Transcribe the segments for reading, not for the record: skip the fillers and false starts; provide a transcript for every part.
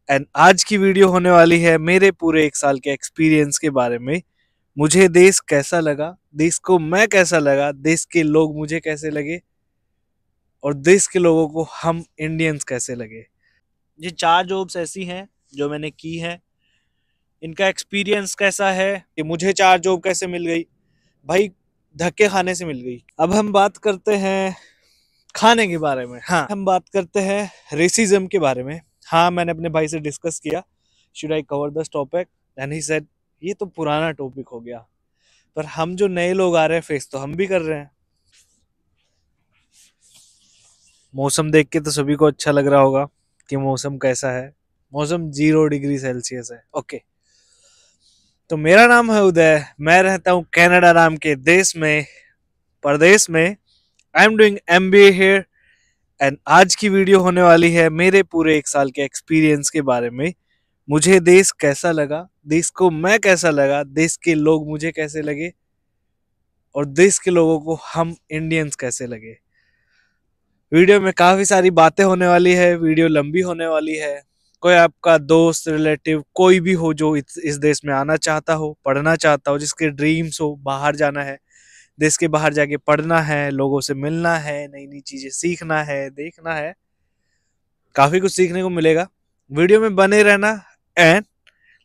And आज की video होने वाली है मेरे पूरे एक साल के एक्सपीरियंस के बारे में। मुझे देश कैसा लगा, देश को मैं कैसा लगा, देश के लोग मुझे कैसे लगे और देश के लोगों को हम इंडियंस कैसे लगे। ये 4 जॉब्स ऐसी हैं जो मैंने की हैं। इनका एक्सपीरियंस कैसा है कि मुझे 4 जॉब कैसे मिल गई, भाई धक्के खाने से मिल गई। अब हम बात करते हैं खाने के बारे में। हाँ, हम बात करते हैं रेसिज्म के बारे में। हाँ, मैंने अपने भाई से डिस्कस किया, should I cover this topic, and he said ये तो पुराना टॉपिक हो गया, पर हम जो नए लोग आ रहे हैं फेस तो हम भी कर रहे हैं। मौसम देख के तो सभी को अच्छा लग रहा होगा कि मौसम कैसा है। मौसम 0 डिग्री सेल्सियस है। ओके, तो मेरा नाम है उदय, मैं रहता हूँ कनाडा नाम के देश में, प्रदेश में। I am doing MBA here and आज की वीडियो होने वाली है मेरे पूरे एक साल के एक्सपीरियंस के बारे में। मुझे देश कैसा लगा, देश को मैं कैसा लगा, देश के लोग मुझे कैसे लगे और देश के लोगों को हम इंडियंस कैसे लगे। वीडियो में काफी सारी बातें होने वाली है, वीडियो लंबी होने वाली है। कोई आपका दोस्त, रिलेटिव, कोई भी हो जो इस देश में आना चाहता हो, पढ़ना चाहता हो, जिसके ड्रीम्स हो बाहर जाना है, देश के बाहर जाके पढ़ना है, लोगों से मिलना है, नई नई चीजें सीखना है, देखना है, काफी कुछ सीखने को मिलेगा। वीडियो में बने रहना एंड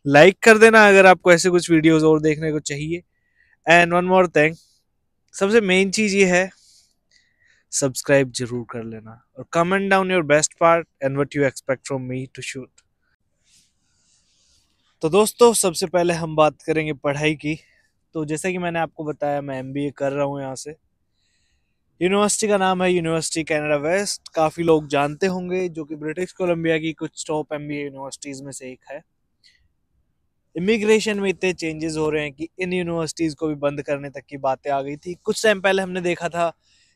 लाइक कर देना अगर आपको ऐसे कुछ वीडियोस और देखने को चाहिए। एंड वन मोर थिंग, सबसे मेन चीज ये है, सब्सक्राइब जरूर कर लेना और comment down your best part and what you expect from me to shoot. तो दोस्तों, सबसे पहले हम बात करेंगे पढ़ाई की। तो जैसा कि मैंने आपको बताया, मैं MBA कर रहा हूँ यहाँ से। यूनिवर्सिटी का नाम है यूनिवर्सिटी कैनेडा वेस्ट, काफी लोग जानते होंगे, जो कि ब्रिटिश कोलंबिया की कुछ टॉप MBA यूनिवर्सिटीज में से एक है। इमिग्रेशन में इतने चेंजेस हो रहे हैं कि इन यूनिवर्सिटीज को भी बंद करने तक की बातें आ गई थी। कुछ टाइम पहले हमने देखा था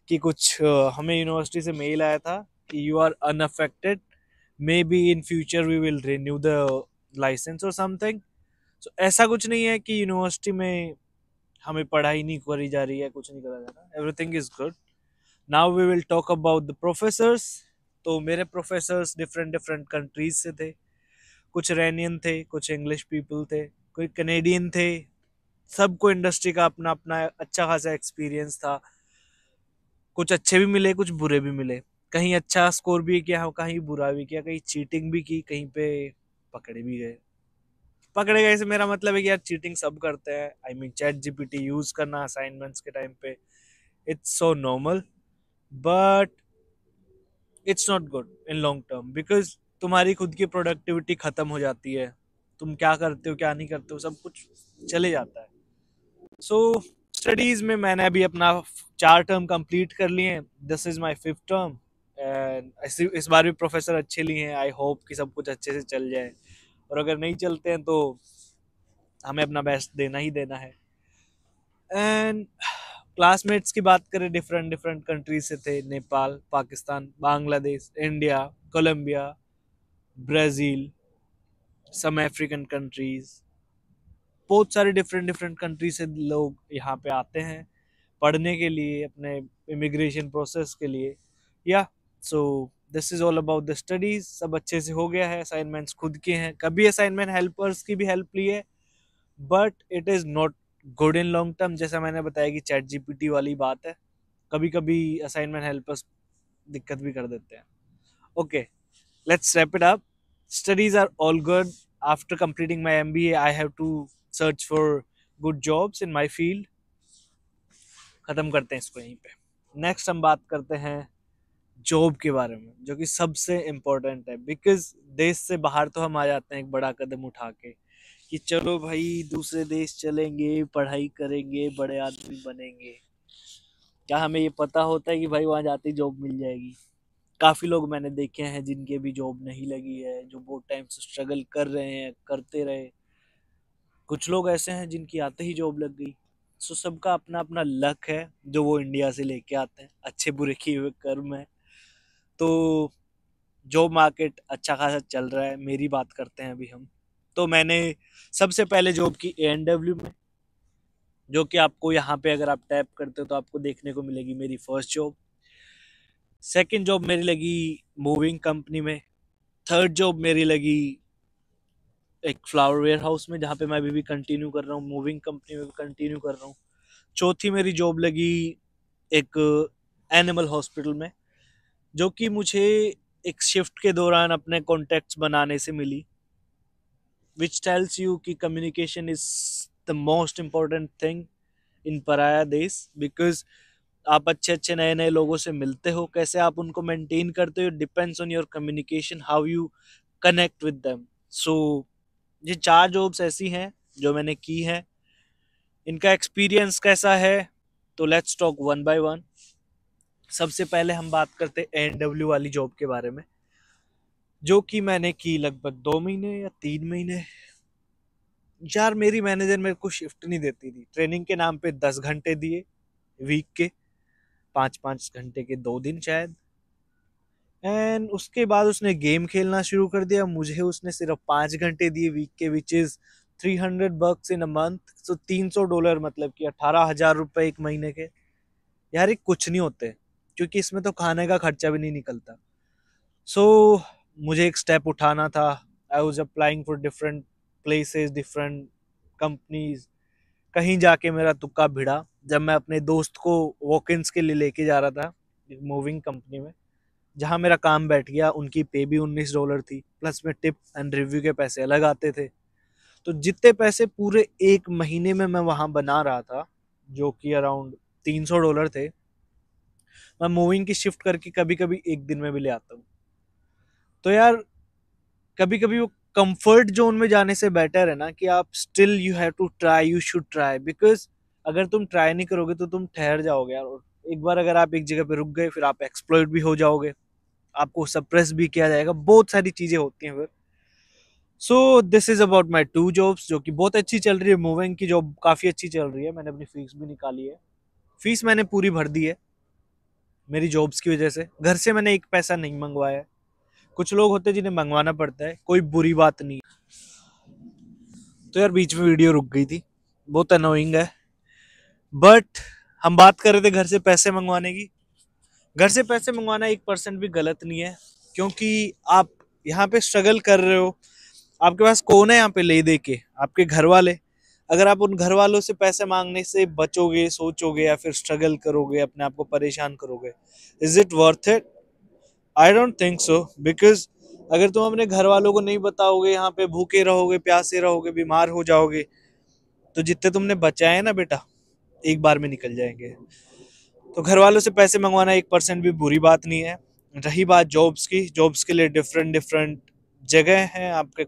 कि कुछ हमें यूनिवर्सिटी से मेल आया था कि you are unaffected, may be in future we will renew the licence और समथिंग। सो ऐसा कुछ नहीं है कि यूनिवर्सिटी में हमें पढ़ाई नहीं करी जा रही है, कुछ नहीं करा जा रहा, everything is good. Now we will talk about the professors. तो मेरे प्रोफेसर्स डिफरेंट डिफरेंट कंट्रीज से थे। कुछ इरानियन थे, कुछ इंग्लिश पीपल थे, कोई कनेडियन थे। सबको इंडस्ट्री का अपना अपना अच्छा खासा एक्सपीरियंस था। कुछ अच्छे भी मिले, कुछ बुरे भी मिले। कहीं अच्छा स्कोर भी किया, कहीं बुरा भी किया, कहीं चीटिंग भी की, कहीं पे पकड़े भी गए। पकड़े गए से मेरा मतलब है कि यार चीटिंग सब करते हैं। आई मीन ChatGPT यूज करना असाइनमेंट्स के टाइम पे, it's so normal, but it's not good in long term, because तुम्हारी खुद की प्रोडक्टिविटी खत्म हो जाती है। तुम क्या करते हो क्या नहीं करते हो सब कुछ चले जाता है। सो स्टडीज में मैंने अभी अपना 4 टर्म कंप्लीट कर लिए हैं। This is my 5th term and इस बार भी प्रोफेसर अच्छे लिए हैं। आई होप कि सब कुछ अच्छे से चल जाए, और अगर नहीं चलते हैं तो हमें अपना बेस्ट देना ही देना है। एंड क्लासमेट्स की बात करें, डिफरेंट डिफरेंट कंट्रीज से थे। Nepal, Pakistan, Bangladesh, India, Colombia, Brazil, some African countries, बहुत सारे डिफरेंट डिफरेंट कंट्री से लोग यहाँ पे आते हैं पढ़ने के लिए, अपने इमिग्रेशन प्रोसेस के लिए। या so this is all about the studies. सब अच्छे से हो गया है, असाइनमेंट्स खुद के हैं, कभी असाइनमेंट हेल्पर्स की भी हेल्प ली है, but it is not good in long term. जैसा मैंने बताया कि ChatGPT वाली बात है, कभी कभी असाइनमेंट हेल्पर्स दिक्कत भी कर देते हैं। Okay, let's wrap it up. Studies are all good. After completing my MBA, I have to search for good jobs in my field. खत्म करते हैं इसको यहीं पे। नेक्स्ट हम बात करते हैं जॉब के बारे में, जो कि सबसे इम्पोर्टेंट है, बिकॉज देश से बाहर तो हम आ जाते हैं एक बड़ा कदम उठा के कि चलो भाई दूसरे देश चलेंगे, पढ़ाई करेंगे, बड़े आदमी बनेंगे। क्या हमें ये पता होता है कि भाई वहां जाते ही जॉब मिल जाएगी। काफी लोग मैंने देखे हैं जिनके भी जॉब नहीं लगी है, जो बहुत टाइम से स्ट्रगल कर रहे हैं, करते रहे। कुछ लोग ऐसे हैं जिनकी आते ही जॉब लग गई। सो सबका अपना अपना लक है जो वो इंडिया से लेके आते हैं, अच्छे बुरे किए हुए कर्म है। तो जॉब मार्केट अच्छा खासा चल रहा है। मेरी बात करते हैं अभी हम। तो मैंने सबसे पहले जॉब की ANW में, जो कि आपको यहाँ पे अगर आप टैप करते हो तो आपको देखने को मिलेगी मेरी फर्स्ट जॉब। सेकंड जॉब मेरी लगी मूविंग कंपनी में। थर्ड जॉब मेरी लगी एक फ्लावर वेयर हाउस में, जहाँ पे मैं अभी भी कंटिन्यू कर रहा हूँ, मूविंग कंपनी में भी कंटिन्यू कर रहा हूँ। चौथी मेरी जॉब लगी एक एनिमल हॉस्पिटल में, जो कि मुझे एक शिफ्ट के दौरान अपने कॉन्टेक्ट्स बनाने से मिली, विच टेल्स यू कि communication is the most important thing in पराया देश। बिकॉज आप अच्छे अच्छे नए नए लोगों से मिलते हो, कैसे आप उनको मेंटेन करते हो depends on your communication, how you connect with them. So ये 4 जॉब्स ऐसी हैं जो मैंने की हैं। इनका एक्सपीरियंस कैसा है, तो let's talk one by one. सबसे पहले हम बात करते हैं एनडब्ल्यू वाली जॉब के बारे में, जो कि मैंने की लगभग 2 महीने या 3 महीने। यार मेरी मैनेजर मेरे को शिफ्ट नहीं देती थी, ट्रेनिंग के नाम पे 10 घंटे दिए वीक के, 5-5 घंटे के 2 दिन शायद। एंड उसके बाद उसने गेम खेलना शुरू कर दिया, मुझे उसने सिर्फ 5 घंटे दिए वीक के, which is $300 in a month. तो $300, मतलब कि 18,000 रुपए एक महीने के। यार ये कुछ नहीं होते, क्योंकि इसमें तो खाने का खर्चा भी नहीं निकलता। सो मुझे एक स्टेप उठाना था। I was applying for different places, different companies. कहीं जाके मेरा तुक्का भिड़ा, जब मैं अपने दोस्त को वॉक इन्स के लिए लेके जा रहा था मूविंग कंपनी में, जहां मेरा काम बैठ गया। उनकी पे भी $19 थी, प्लस में टिप एंड रिव्यू के पैसे अलग आते थे। तो जितने पैसे पूरे एक महीने में मैं वहां बना रहा था, जो कि अराउंड $300 थे, मैं मूविंग की शिफ्ट करके कभी कभी एक दिन में भी ले आता हूँ। तो यार कभी कभी वो कंफर्ट जोन में जाने से बेटर है ना, कि आप still you have to try, you should try. Because अगर तुम ट्राई नहीं करोगे तो तुम ठहर जाओगे यार। और एक बार अगर आप एक जगह पे रुक गए, फिर आप एक्सप्लॉइट भी हो जाओगे, आपको सप्रेस भी किया जाएगा, बहुत सारी चीजें होती हैं फिर। So this is about my 2 jobs, जो कि बहुत अच्छी चल रही है। मूविंग की जॉब काफी अच्छी चल रही है, मैंने अपनी फीस भी निकाली है। फीस मैंने पूरी भर दी है मेरी जॉब्स की वजह से। घर से मैंने एक पैसा नहीं मंगवाया है। कुछ लोग होते हैं जिन्हें मंगवाना पड़ता है, कोई बुरी बात नहीं। तो यार बीच में वीडियो रुक गई थी, बहुत अनोइंग है। बट हम बात कर रहे थे घर से पैसे मंगवाने की। घर से पैसे मंगवाना 1% भी गलत नहीं है, क्योंकि आप यहाँ पे स्ट्रगल कर रहे हो। आपके पास कौन है यहाँ पे ले दे के? आपके घर वाले। अगर आप उन घर वालों से पैसे मांगने से बचोगे, सोचोगे, या फिर स्ट्रगल करोगे, अपने आप को परेशान करोगे, is it worth it? I don't think so. Because अगर तुम अपने घर वालों को नहीं बताओगे, यहाँ पे भूखे रहोगे, प्यासे रहोगे, बीमार हो जाओगे, तो जितने तुमने बचाए ना बेटा, एक बार में निकल जाएंगे। तो घर वालों से पैसे मंगवाना 1% भी बुरी बात नहीं है। रही बात जॉब्स की, जॉब्स के लिए डिफरेंट डिफरेंट जगह हैं, आपके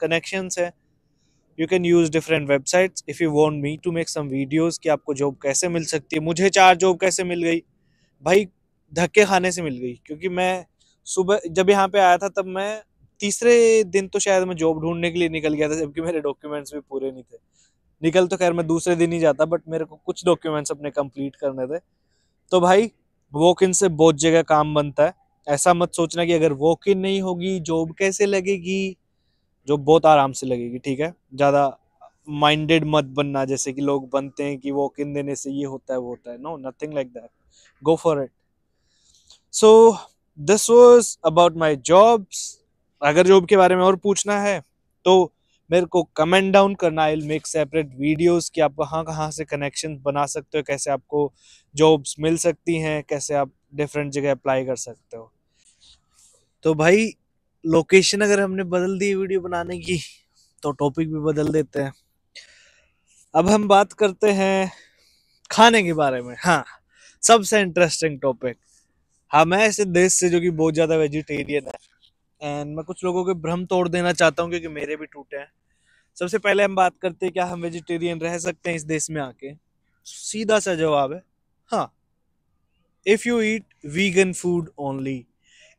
कनेक्शंस हैं। You can use different websites if you want me to make some videos कि आपको जॉब कैसे मिल सकती है। मुझे 4 जॉब कैसे मिल गई भाई? धक्के खाने से मिल गई। क्योंकि मैं सुबह जब यहाँ पे आया था, तब मैं तीसरे दिन तो शायद मैं जॉब ढूंढने के लिए निकल गया था, जबकि मेरे डॉक्यूमेंट्स भी पूरे नहीं थे। निकल तो खैर मैं दूसरे दिन ही जाता, बट मेरे को कुछ डॉक्यूमेंट्स अपने कंप्लीट करने थे। तो भाई वॉक इन से बहुत जगह काम बनता है। ऐसा मत सोचना कि अगर वॉक इन नहीं होगी जॉब कैसे लगेगी। जॉब बहुत आराम से लगेगी, ठीक है? ज्यादा माइंडेड मत बनना, जैसे कि लोग बनते हैं कि वॉक इन देने से ये होता है वो होता है। No, nothing like that. Go for it. So this was about my jobs. अगर जॉब के बारे में और पूछना है तो मेरे को कमेंट डाउन करना। I will make separate videos कि आप कहाँ कहाँ से कनेक्शन बना सकते हो, कैसे आपको जॉब्स मिल सकती हैं, कैसे आप डिफरेंट जगह अप्लाई कर सकते हो। तो भाई लोकेशन अगर हमने बदल दी वीडियो बनाने की, तो टॉपिक भी बदल देते हैं। अब हम बात करते हैं खाने के बारे में। हाँ, सबसे इंटरेस्टिंग टॉपिक। हाँ, मैं ऐसे देश से जो कि बहुत ज्यादा वेजिटेरियन है, एंड मैं कुछ लोगों के भ्रम तोड़ देना चाहता हूँ, क्योंकि मेरे भी टूटे हैं। सबसे पहले हम बात करते हैं, क्या हम वेजिटेरियन रह सकते हैं इस देश में आके? सीधा सा जवाब है हाँ। If you eat vegan food only,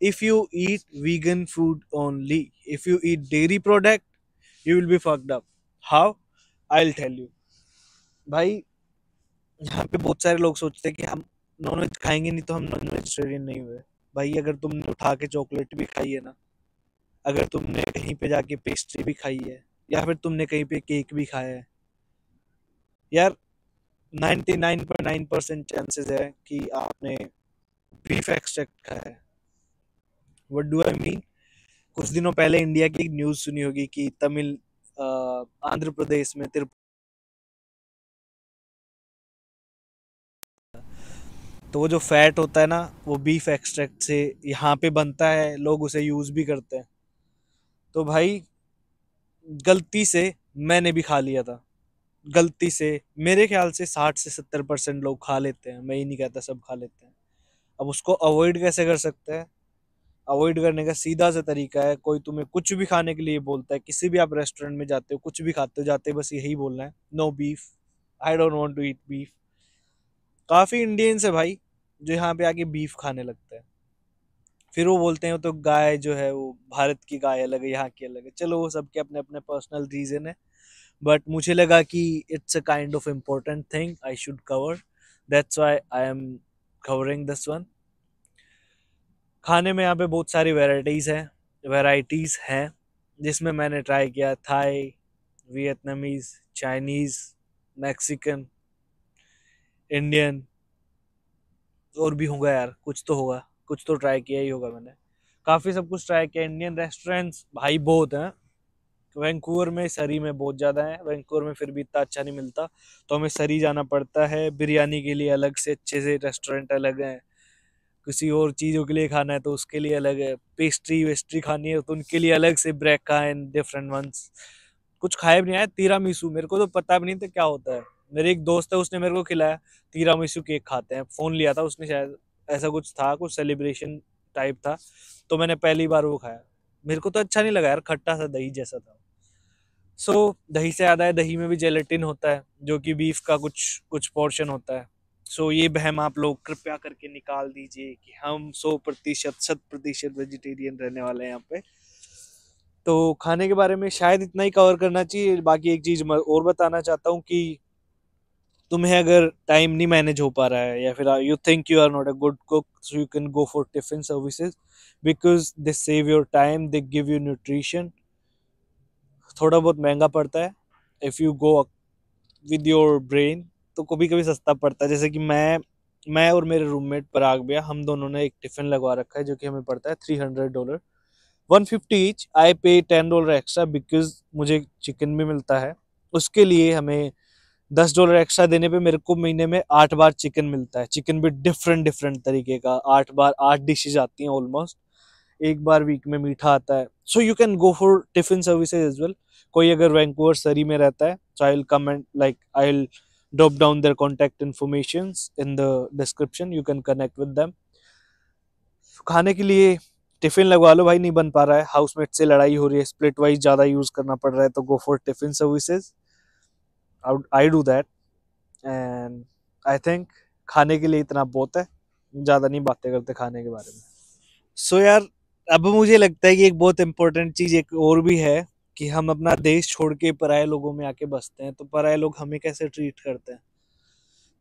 if you eat vegan food only, if you eat dairy product, you will be fucked up. How? I'll tell you. भाई यहाँ पे बहुत सारे लोग सोचते हैं कि हम नॉन वेज खाएंगे नहीं तो हम नॉन वेजिटेरियन नहीं हुए। भाई अगर तुमने उठा के चॉकलेट भी खाई है ना, अगर तुमने कहीं पे जाके पेस्ट्री भी खाई है, या फिर तुमने कहीं पे केक भी खाया है, यार 99.9% चांसेस है कि आपने बीफ एक्सट्रैक्ट खाया है। What do I mean? कुछ दिनों पहले इंडिया की एक न्यूज सुनी होगी कि तमिल आंध्र प्रदेश में तो वो जो फैट होता है ना, वो बीफ एक्सट्रैक्ट से यहाँ पे बनता है, लोग उसे यूज भी करते हैं। तो भाई गलती से मैंने भी खा लिया था, गलती से। मेरे ख्याल से 60 से 70% लोग खा लेते हैं, मैं ही नहीं कहता सब खा लेते हैं। अब उसको अवॉइड कैसे कर सकते हैं? अवॉइड करने का सीधा सा तरीका है, कोई तुम्हें कुछ भी खाने के लिए बोलता है, किसी भी आप रेस्टोरेंट में जाते हो, कुछ भी खाते हो, जाते हो बस यही बोलना है, no beef, I don't want to eat beef. काफी इंडियंस है भाई जो यहाँ पे आके बीफ खाने लगते हैं। फिर वो बोलते हैं तो गाय जो है वो भारत की गाय अलग है, यहाँ की अलग है। चलो वो सबके अपने अपने पर्सनल रीजन है, बट मुझे लगा कि it's a kind of important thing I should cover, that's why I am covering this one. खाने में यहाँ पे बहुत सारी वैरायटीज हैं जिसमें मैंने ट्राई किया Thai, Vietnamese, Chinese, Mexican, Indian, और भी होगा यार, कुछ तो होगा, कुछ तो ट्राई किया ही होगा मैंने। काफी सब कुछ ट्राई किया। इंडियन रेस्टोरेंट्स भाई बहुत हैं, वैंकूवर में, सरी में बहुत ज्यादा है। वैंकूवर में फिर भी इतना अच्छा नहीं मिलता, तो हमें सरी जाना पड़ता है। बिरयानी के लिए अलग से अच्छे से रेस्टोरेंट अलग हैं, किसी और चीज़ों के लिए खाना है तो उसके लिए अलग है, पेस्ट्री वेस्ट्री खानी है तो उनके लिए अलग से ब्रेका एंड डिफरेंट वंस। कुछ खाए भी नहीं आया तीरा मीसू, मेरे को तो पता भी नहीं था क्या होता है। मेरे एक दोस्त है, उसने मेरे को खिलाया, तीरा मीसू केक खाते हैं, फोन लिया था उसने शायद, ऐसा कुछ था, कुछ सेलिब्रेशन टाइप था, तो मैंने पहली बार वो खाया। मेरे को तो अच्छा नहीं लगा यार, खट्टा सा दही जैसा था। सो दही से याद आया, दही में भी जेलेटिन होता है जो कि बीफ का कुछ कुछ पोर्शन होता है। सो ये वहम आप लोग कृपया करके निकाल दीजिए कि हम 100% 100% वेजिटेरियन रहने वाले हैं यहाँ पे। तो खाने के बारे में शायद इतना ही कवर करना चाहिए। बाकी एक चीज मैं और बताना चाहता हूँ कि तुम्हें अगर टाइम नहीं मैनेज हो पा रहा है, या फिर you think you are not a good cook, so you can go for tiffin services, because they save your time, they give you nutrition. थोड़ा बहुत महंगा पड़ता है, if you go with your brain तो कभी कभी सस्ता पड़ता है। जैसे कि मैं और मेरे रूममेट पराग भैया, हम दोनों ने एक टिफिन लगवा रखा है जो कि हमें पड़ता है $300, 150 ईच। आई पे $10 एक्स्ट्रा बिकॉज मुझे चिकन भी मिलता है। उसके लिए हमें $10 एक्स्ट्रा देने पे मेरे को महीने में 8 बार चिकन मिलता है। चिकन भी डिफरेंट डिफरेंट तरीके का, 8 बार 8 डिशेज आती हैं ऑलमोस्ट। एक बार वीक में मीठा आता है। So you can go for tiffin services as well. कोई अगर वैंकूवर सरी में रहता है, so I'll comment, like I'll drop down their contact informations in the description, you can connect with them। खाने के लिए टिफिन लगवा लो भाई, नहीं बन पा रहा है, हाउसमेट से लड़ाई हो रही है, स्प्लिट वाइज ज्यादा यूज करना पड़ रहा है, तो गो for tiffin services. I do that, and I think खाने के लिए इतना बहुत है, ज्यादा नहीं बातें करते खाने के बारे में। सो यार, अब मुझे लगता है कि एक बहुत इंपॉर्टेंट चीज एक और भी है कि हम अपना देश छोड़ के पराये लोगों में आके बसते हैं, तो पराये लोग हमें कैसे ट्रीट करते हैं।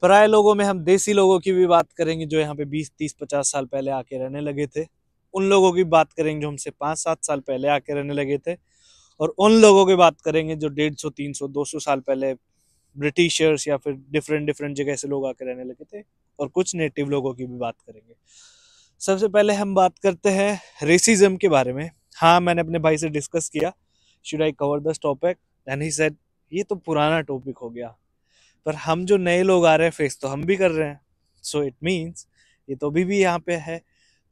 पराये लोगों में हम देसी लोगों की भी बात करेंगे जो यहाँ पे 20 30 50 साल पहले आके रहने लगे थे, उन लोगों की बात करेंगे जो हमसे 5 7 साल पहले आके रहने लगे थे, और उन लोगों की बात करेंगे जो 150 300 200 साल पहले ब्रिटिशर्स या फिर डिफरेंट डिफरेंट जगह से लोग आके रहने लगे थे, और कुछ नेटिव लोगों की भी बात करेंगे। सबसे पहले हम बात करते हैं रेसिज्म के बारे में। हाँ, मैंने अपने भाई से डिस्कस किया, should I cover this topic, and he said ये तो पुराना टॉपिक हो गया, पर हम जो नए लोग आ रहे हैं फेस तो हम भी कर रहे हैं, सो इट मीन्स ये तो अभी भी यहाँ पे है।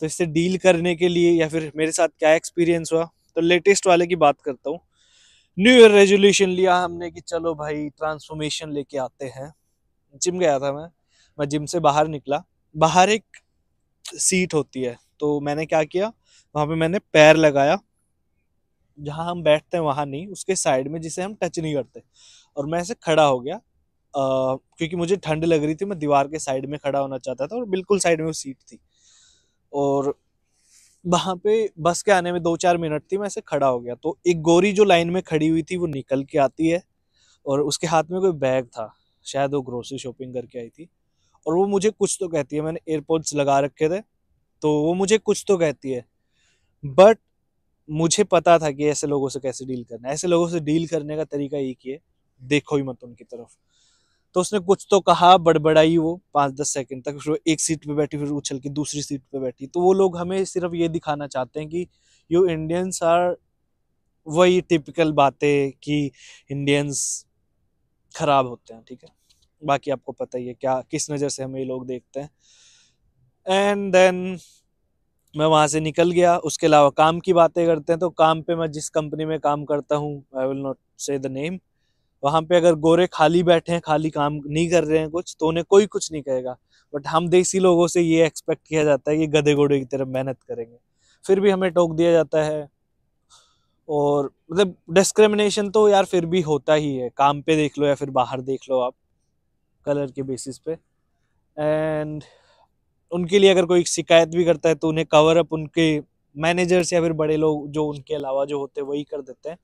तो इससे डील करने के लिए, या फिर मेरे साथ क्या एक्सपीरियंस हुआ, तो लेटेस्ट वाले की बात करता हूँ। न्यू ईयर रेजोल्यूशन लिया हमने कि चलो भाई ट्रांसफॉर्मेशन लेके आते हैं। जिम गया था मैं जिम से बाहर निकला, बाहर एक सीट होती है, तो मैंने क्या किया, वहां पे मैंने पैर लगाया, जहां हम बैठते हैं वहां नहीं, उसके साइड में जिसे हम टच नहीं करते, और मैं ऐसे खड़ा हो गया। क्योंकि मुझे ठंड लग रही थी, मैं दीवार के साइड में खड़ा होना चाहता था, और बिल्कुल साइड में वो सीट थी, और वहां पे बस के आने में 2 4 मिनट थी, मैं ऐसे खड़ा हो गया, तो एक गोरी जो लाइन में खड़ी हुई थी वो निकल के आती है, और उसके हाथ में कोई बैग था, शायद वो ग्रोसरी शॉपिंग करके आई थी, और वो मुझे कुछ तो कहती है, मैंने एयरपोर्ट्स लगा रखे थे, तो वो मुझे कुछ तो कहती है, बट मुझे पता था कि ऐसे लोगों से कैसे डील करना है। ऐसे लोगों से डील करने का तरीका एक ही है, देखो ही मत उनकी तरफ। तो उसने कुछ तो कहा, बड़बड़ाई वो 5 10 सेकंड तक, फिर वो एक सीट पे बैठी, फिर उछल के दूसरी सीट पे बैठी। तो वो लोग हमें सिर्फ ये दिखाना चाहते हैं कि यू इंडियंस आर वही टिपिकल बातें कि इंडियंस खराब होते हैं, ठीक है। बाकी आपको पता ही है क्या किस नज़र से हमें ये लोग देखते हैं। एंड देन मैं वहां से निकल गया। उसके अलावा काम की बातें करते हैं तो काम पे मैं जिस कंपनी में काम करता हूँ, आई विल नॉट से द नेम, वहां पे अगर गोरे खाली बैठे हैं, खाली काम नहीं कर रहे हैं कुछ, तो उन्हें कोई कुछ नहीं कहेगा। बट हम देसी लोगों से ये एक्सपेक्ट किया जाता है कि गधे घोड़े की तरह मेहनत करेंगे, फिर भी हमें टोक दिया जाता है। और मतलब डिस्क्रिमिनेशन तो यार फिर भी होता ही है, काम पे देख लो या फिर बाहर देख लो आप, कलर के बेसिस पे। एंड उनके लिए अगर कोई शिकायत भी करता है तो उन्हें कवर अप उनके मैनेजर्स या फिर बड़े लोग जो उनके अलावा जो होते हैं वही कर देते हैं,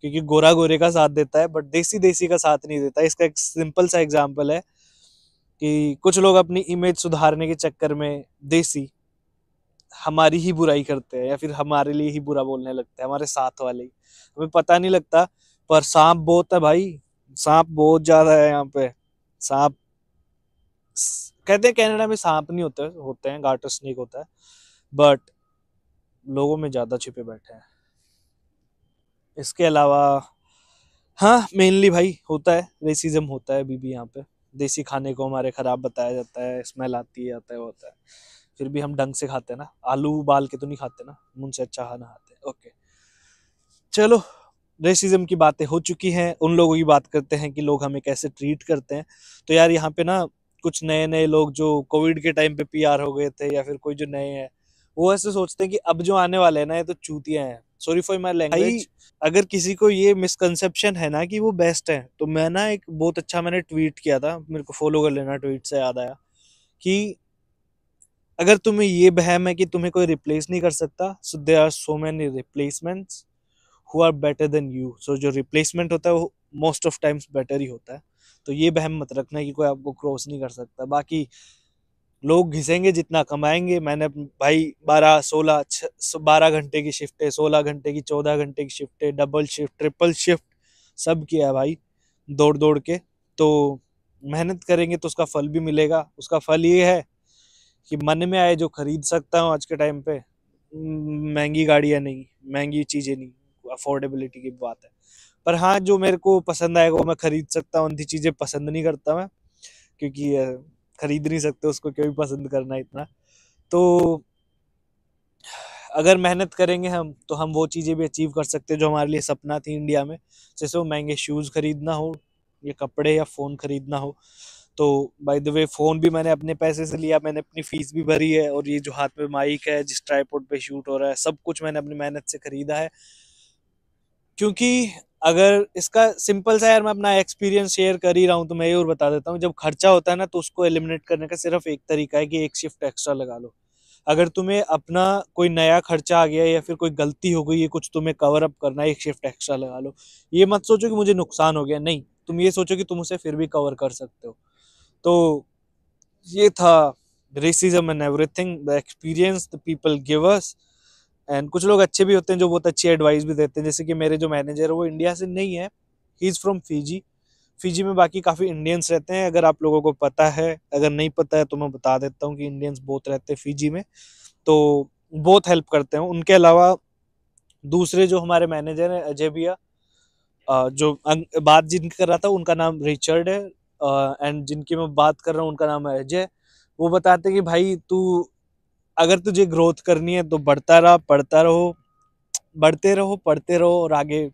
क्योंकि गोरा गोरे का साथ देता है बट देसी देसी का साथ नहीं देता। इसका एक सिंपल सा एग्जांपल है कि कुछ लोग अपनी इमेज सुधारने के चक्कर में देसी हमारी ही बुराई करते हैं या फिर हमारे लिए ही बुरा बोलने लगते हैं, हमारे साथ वाले ही, हमें पता नहीं लगता। पर सांप बहुत है भाई, सांप बहुत ज्यादा है यहाँ पे। सांप कहते हैं कनाडा में सांप नहीं होते, होते हैं, गार्टर स्नेक होता है, बट लोगों में ज्यादा छिपे बैठे हैं। इसके अलावा हाँ मेनली भाई होता है, रेसिज्म होता है अभी भी यहाँ पे। देसी खाने को हमारे खराब बताया जाता है, स्मेल आती है, आता है, होता है। फिर भी हम ढंग से खाते हैं ना, आलू उबाल के तो नहीं खाते ना, मुंह से अच्छा खाना खाते हैं। ओके चलो, रेसिज्म की बातें हो चुकी हैं, उन लोगों की बात करते हैं कि लोग हमें कैसे ट्रीट करते हैं। तो यार यहाँ पे ना कुछ नए नए लोग जो कोविड के टाइम पे पीआर हो गए थे या फिर कोई जो नए हैं, वो ऐसे सोचते हैं कि अब जो आने वाले हैं ना ये तो चूतिया हैं, सॉरी फॉर माय लैंग्वेज। अगर किसी को ये मिसकंसेप्शन है ना कि वो बेस्ट है, तो मैं ना एक बहुत अच्छा मैंने ट्वीट किया था, मेरे को फॉलो कर लेना, ट्वीट से याद आया कि अगर तुम्हें ये बहम है कि तुम्हें कोई रिप्लेस नहीं कर सकता, so there are so many replacements who are better than you. So जो रिप्लेसमेंट होता है वो मोस्ट ऑफ टाइम्स बेटर ही होता है। तो ये बहम मत रखना कि कोई आपको क्रॉस नहीं कर सकता। बाकी लोग घिसेंगे जितना कमाएंगे। मैंने भाई 12 घंटे की शिफ्ट है, 16 घंटे की, 14 घंटे की शिफ्ट है, डबल शिफ्ट, ट्रिपल शिफ्ट, सब किया है भाई दौड़ दौड़ के। तो मेहनत करेंगे तो उसका फल भी मिलेगा। उसका फल ये है कि मन में आए जो खरीद सकता हूँ आज के टाइम पे, महंगी गाड़ियां नहीं, महंगी चीजें नहीं, अफोर्डेबिलिटी की बात है। पर हाँ जो मेरे को पसंद आएगा वो मैं खरीद सकता हूँ, उनकी चीजें पसंद नहीं करता मैं, क्योंकि खरीद नहीं सकते उसको, क्यों भी पसंद करना इतना। तो अगर मेहनत करेंगे हम तो हम वो चीजें भी अचीव कर सकते हैं जो हमारे लिए सपना थी इंडिया में। जैसे वो महंगे शूज खरीदना हो, या कपड़े या फोन खरीदना हो। तो बाय द वे फोन भी मैंने अपने पैसे से लिया, मैंने अपनी फीस भी भरी है, और ये जो हाथ में माइक है, जिस ट्राइपॉड पे शूट हो रहा है, सब कुछ मैंने अपनी मेहनत से खरीदा है। क्योंकि अगर इसका सिंपल सा यार मैं अपना एक्सपीरियंस शेयर कर ही रहा हूँ तो मैं ये और बता देता हूँ, जब खर्चा होता है ना तो उसको एलिमिनेट करने का सिर्फ एक तरीका है कि एक शिफ्ट एक्स्ट्रा लगा लो। अगर तुम्हें अपना कोई नया खर्चा आ गया या फिर कोई गलती हो गई है, कुछ तुम्हें कवर अप करना है, एक शिफ्ट एक्स्ट्रा लगा लो। ये मत सोचो कि मुझे नुकसान हो गया, नहीं, तुम ये सोचो कि तुम उसे फिर भी कवर कर सकते हो। तो ये था racism and everything, the experience the people give us. And कुछ लोग अच्छे भी होते हैं जो बहुत अच्छी एडवाइस भी देते हैं, जैसे कि मेरे जो मैनेजर है वो इंडिया से नहीं है, he is from Fiji. Fiji में बाकी काफी इंडियंस रहते हैं, अगर आप लोगों को पता है, अगर नहीं पता है तो मैं बता देता हूँ कि इंडियंस बहुत रहते हैं फीजी में, तो बहुत हेल्प करते हैं। उनके अलावा दूसरे जो हमारे मैनेजर हैं अजय भैया, जो बात जिनकी कर रहा था उनका नाम रिचर्ड है, एंड जिनकी मैं बात कर रहा हूँ उनका नाम है अजय। वो बताते हैं कि भाई तू अगर तुझे ग्रोथ करनी है तो बढ़ता रहा, पढ़ता रहो, बढ़ते रहो, पढ़ते रहो, और आगे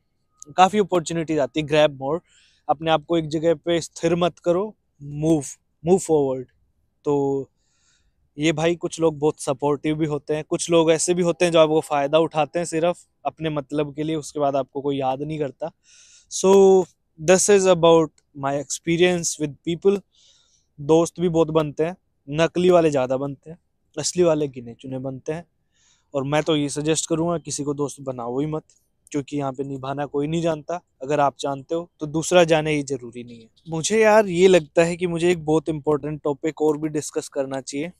काफी अपॉर्चुनिटीज आती है। ग्रैब मोर, अपने आप को एक जगह पे स्थिर मत करो, मूव मूव फॉरवर्ड। तो ये भाई कुछ लोग बहुत सपोर्टिव भी होते हैं, कुछ लोग ऐसे भी होते हैं जो आपको फायदा उठाते हैं सिर्फ अपने मतलब के लिए, उसके बाद आपको कोई याद नहीं करता। So this is about my experience with people. दोस्त भी बहुत बनते हैं, नकली वाले ज्यादा बनते हैं, असली वाले गिने चुने बनते हैं। और मैं तो ये सजेस्ट करूंगा किसी को दोस्त बनाओ ही मत, क्योंकि यहाँ पे निभाना कोई नहीं जानता। अगर आप जानते हो तो दूसरा जाने ही जरूरी नहीं है। मुझे यार ये लगता है कि मुझे एक बहुत इंपॉर्टेंट टॉपिक और भी डिस्कस करना चाहिए,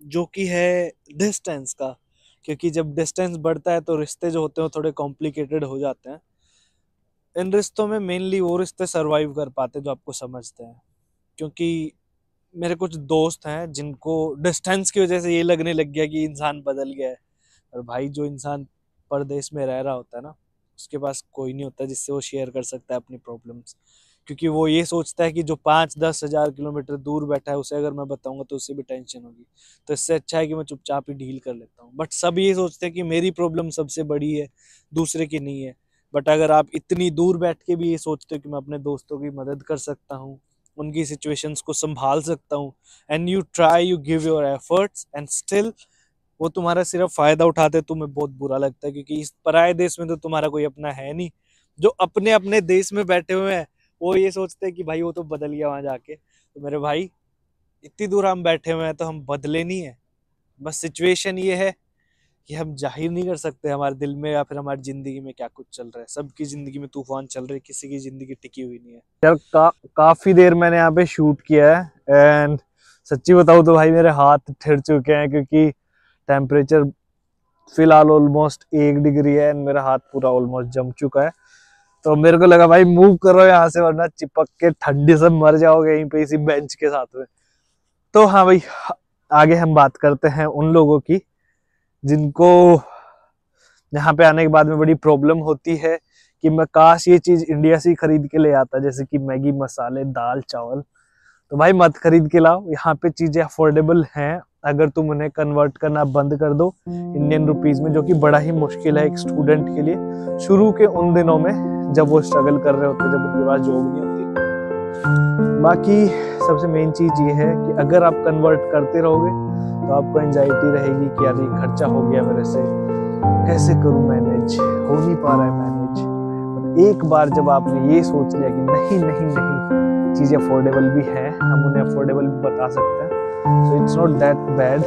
जो कि है डिस्टेंस का। क्योंकि जब डिस्टेंस बढ़ता है तो रिश्ते जो होते हैं वो थोड़े कॉम्प्लिकेटेड हो जाते हैं। इन रिश्तों में मेनली वो रिश्ते सरवाइव कर पाते हैं जो आपको समझते हैं। क्योंकि मेरे कुछ दोस्त हैं जिनको डिस्टेंस की वजह से ये लगने लग गया कि इंसान बदल गया है। और भाई जो इंसान परदेश में रह रहा होता है ना, उसके पास कोई नहीं होता जिससे वो शेयर कर सकता है अपनी प्रॉब्लम्स, क्योंकि वो ये सोचता है कि जो 5-10 हजार किलोमीटर दूर बैठा है उसे अगर मैं बताऊंगा तो उससे भी टेंशन होगी, तो इससे अच्छा है कि मैं चुपचाप ही डील कर लेता हूँ। बट सब ये सोचते हैं कि मेरी प्रॉब्लम सबसे बड़ी है, दूसरे की नहीं है। बट अगर आप इतनी दूर बैठ के भी ये सोचते हो कि मैं अपने दोस्तों की मदद कर सकता हूँ, उनकी सिचुएशंस को संभाल सकता हूँ, and you try, you give your efforts and still वो तुम्हारा सिर्फ फायदा उठाते, तुम्हें बहुत बुरा लगता है, क्योंकि इस पराये देश में तो तुम्हारा कोई अपना है नहीं। जो अपने अपने देश में बैठे हुए हैं वो ये सोचते हैं कि भाई वो तो बदल गया वहां जाके। तो मेरे भाई, इतनी दूर हम बैठे हुए हैं तो हम बदले नहीं है। बस सिचुएशन ये है कि हम जाहिर नहीं कर सकते हमारे दिल में या फिर हमारी जिंदगी में क्या कुछ चल रहा है। सबकी जिंदगी में तूफान चल रहे, किसी की जिंदगी टिकी हुई नहीं है यार। काफी देर मैंने यहाँ पे शूट किया है, एंड सच्ची बताऊँ तो भाई मेरे हाथ ठिर चुके हैं, क्योंकि टेम्परेचर फिलहाल ऑलमोस्ट 1 डिग्री है एंड मेरा हाथ पूरा ऑलमोस्ट जम चुका है। तो मेरे को लगा भाई मूव करो यहाँ से, वरना चिपक के ठंडी से मर जाओगे यहीं पे इसी बेंच के साथ में। तो हाँ भाई, आगे हम बात करते हैं उन लोगों की जिनको यहाँ पे आने के बाद में बड़ी प्रॉब्लम होती है कि मैं काश ये चीज इंडिया से ही खरीद के ले आता, जैसे कि मैगी, मसाले, दाल, चावल। तो भाई मत खरीद के लाओ, यहाँ पे चीजें अफोर्डेबल हैं अगर तुम उन्हें कन्वर्ट करना बंद कर दो इंडियन रुपीज में, जो कि बड़ा ही मुश्किल है एक स्टूडेंट के लिए शुरू के उन दिनों में जब वो स्ट्रगल कर रहे होते, जब उनके पास जॉब नहीं होती। बाकी सबसे मेन चीज ये है कि अगर आप कन्वर्ट करते रहोगे तो आपको एंजाइटी रहेगी कि यार ये खर्चा हो गया मेरे से, कैसे करूं मैनेज, हो नहीं पा रहा है मैनेज। एक बार जब आपने ये सोच लिया कि नहीं नहीं नहीं, चीजें अफोर्डेबल भी हैं, हम उन्हें अफोर्डेबल भी बता सकते हैं, so it's not that bad.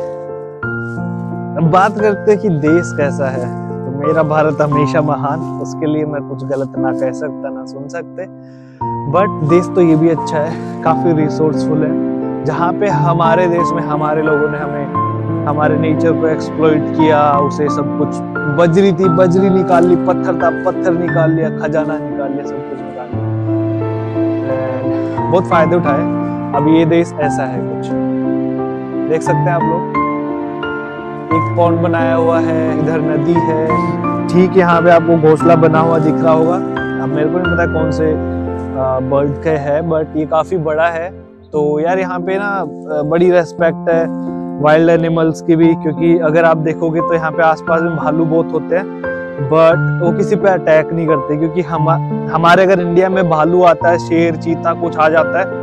अब बात करते हैं कि देश कैसा है। तो मेरा भारत हमेशा महान, उसके लिए मैं कुछ गलत ना कह सकता ना सुन सकते, बट देश तो ये भी अच्छा है, काफी रिसोर्सफुल है, जहाँ पे हमारे देश में हमारे लोगों ने हमें हमारे नेचर को एक्सप्लॉइट किया, उसे सब कुछ, बजरी थी बजरी निकाल ली, पत्थर था पत्थर निकाल लिया, खजाना निकाल लिया, सब कुछ निकाल लिया, बहुत फायदे उठाए। अब ये देश ऐसा है, कुछ देख सकते हैं आप लोग, एक पॉन्ड बनाया हुआ है, इधर नदी है, ठीक यहाँ पे आपको घोंसला बना हुआ दिख रहा होगा। अब मेरे को नहीं पता कौन से बर्ड का है, बट ये काफी बड़ा है। तो यार यहाँ पे ना बड़ी रेस्पेक्ट है वाइल्ड एनिमल्स की भी, क्योंकि अगर आप देखोगे तो यहाँ पे आसपास में भालू बहुत होते हैं, बट वो किसी पे अटैक नहीं करते, क्योंकि हमारे अगर इंडिया में भालू आता है, शेर, चीता कुछ आ जाता है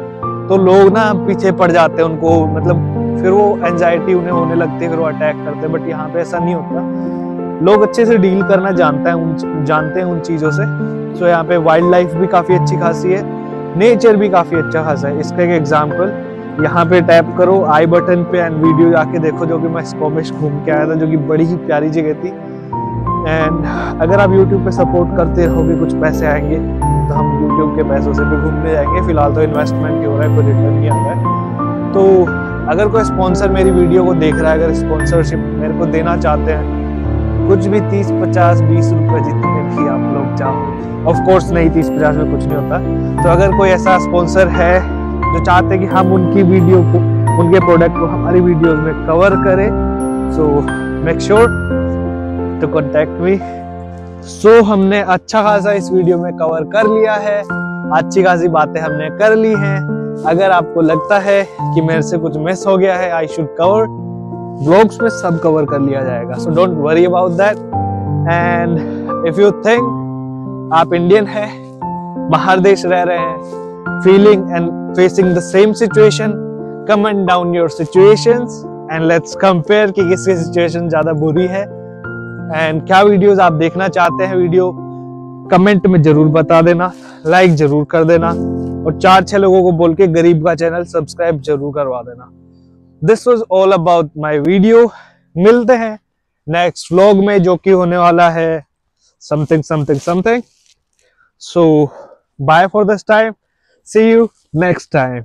तो लोग ना पीछे पड़ जाते हैं उनको, मतलब फिर वो एंजाइटी उन्हें होने लगती है, फिर वो अटैक करते हैं। बट यहाँ पे ऐसा नहीं होता, लोग अच्छे से डील करना जानते हैं उन चीजों से। सो यहाँ पे वाइल्ड लाइफ भी काफी अच्छी खासी है, नेचर भी काफी अच्छा खासा है। इसका एक एग्जाम्पल, यहाँ पे टैप करो आई बटन पे एंड वीडियो जाके देखो, जो कि मैं स्कोमिश घूम के आया था, जो कि बड़ी ही प्यारी जगह थी। एंड अगर आप YouTube पे सपोर्ट करते रहोगे, कुछ पैसे आएंगे तो हम YouTube के पैसों से भी घूमने जाएंगे। फिलहाल तो इन्वेस्टमेंट ही हो रहा है, कोई रिटर्न नहीं आ रहा है। तो अगर कोई स्पॉन्सर मेरी वीडियो को देख रहा है, अगर स्पॉन्सरशिप मेरे को देना चाहते हैं, कुछ भी 30, 50, 20 रुपए जितने भी आप लोग चाहो, ऑफ कोर्स नहीं 30-50 में कुछ नहीं होता। तो अगर कोई ऐसा स्पॉन्सर है जो चाहते हैं कि हम उनकी वीडियो को, उनके प्रोडक्ट को हमारी वीडियोस में कवर करें, so make sure to contact me. So हमने अच्छा खासा इस वीडियो में कवर कर लिया है, अच्छी खासी बातें हमने कर ली हैं। अगर आपको लगता है कि मेरे से कुछ मिस हो गया है, आई शुड कवर, व्लॉग्स में सब कवर कर लिया जाएगा, so don't worry about that. And if you think आप इंडियन है, बाहर देश रह रहे हैं, feeling and facing the same situation, comment down your situations and let's compare कि किसकी सिचुएशन ज्यादा बुरी है एंड क्या वीडियोस आप देखना चाहते हैं। वीडियो कमेंट में जरूर बता देना, लाइक जरूर कर देना, और 4-6 लोगों को बोल के गरीब का चैनल सब्सक्राइब जरूर करवा देना। This was all about my video. मिलते हैं नेक्स्ट व्लॉग में, जो कि होने वाला है something something something. So bye for this time, see you next time.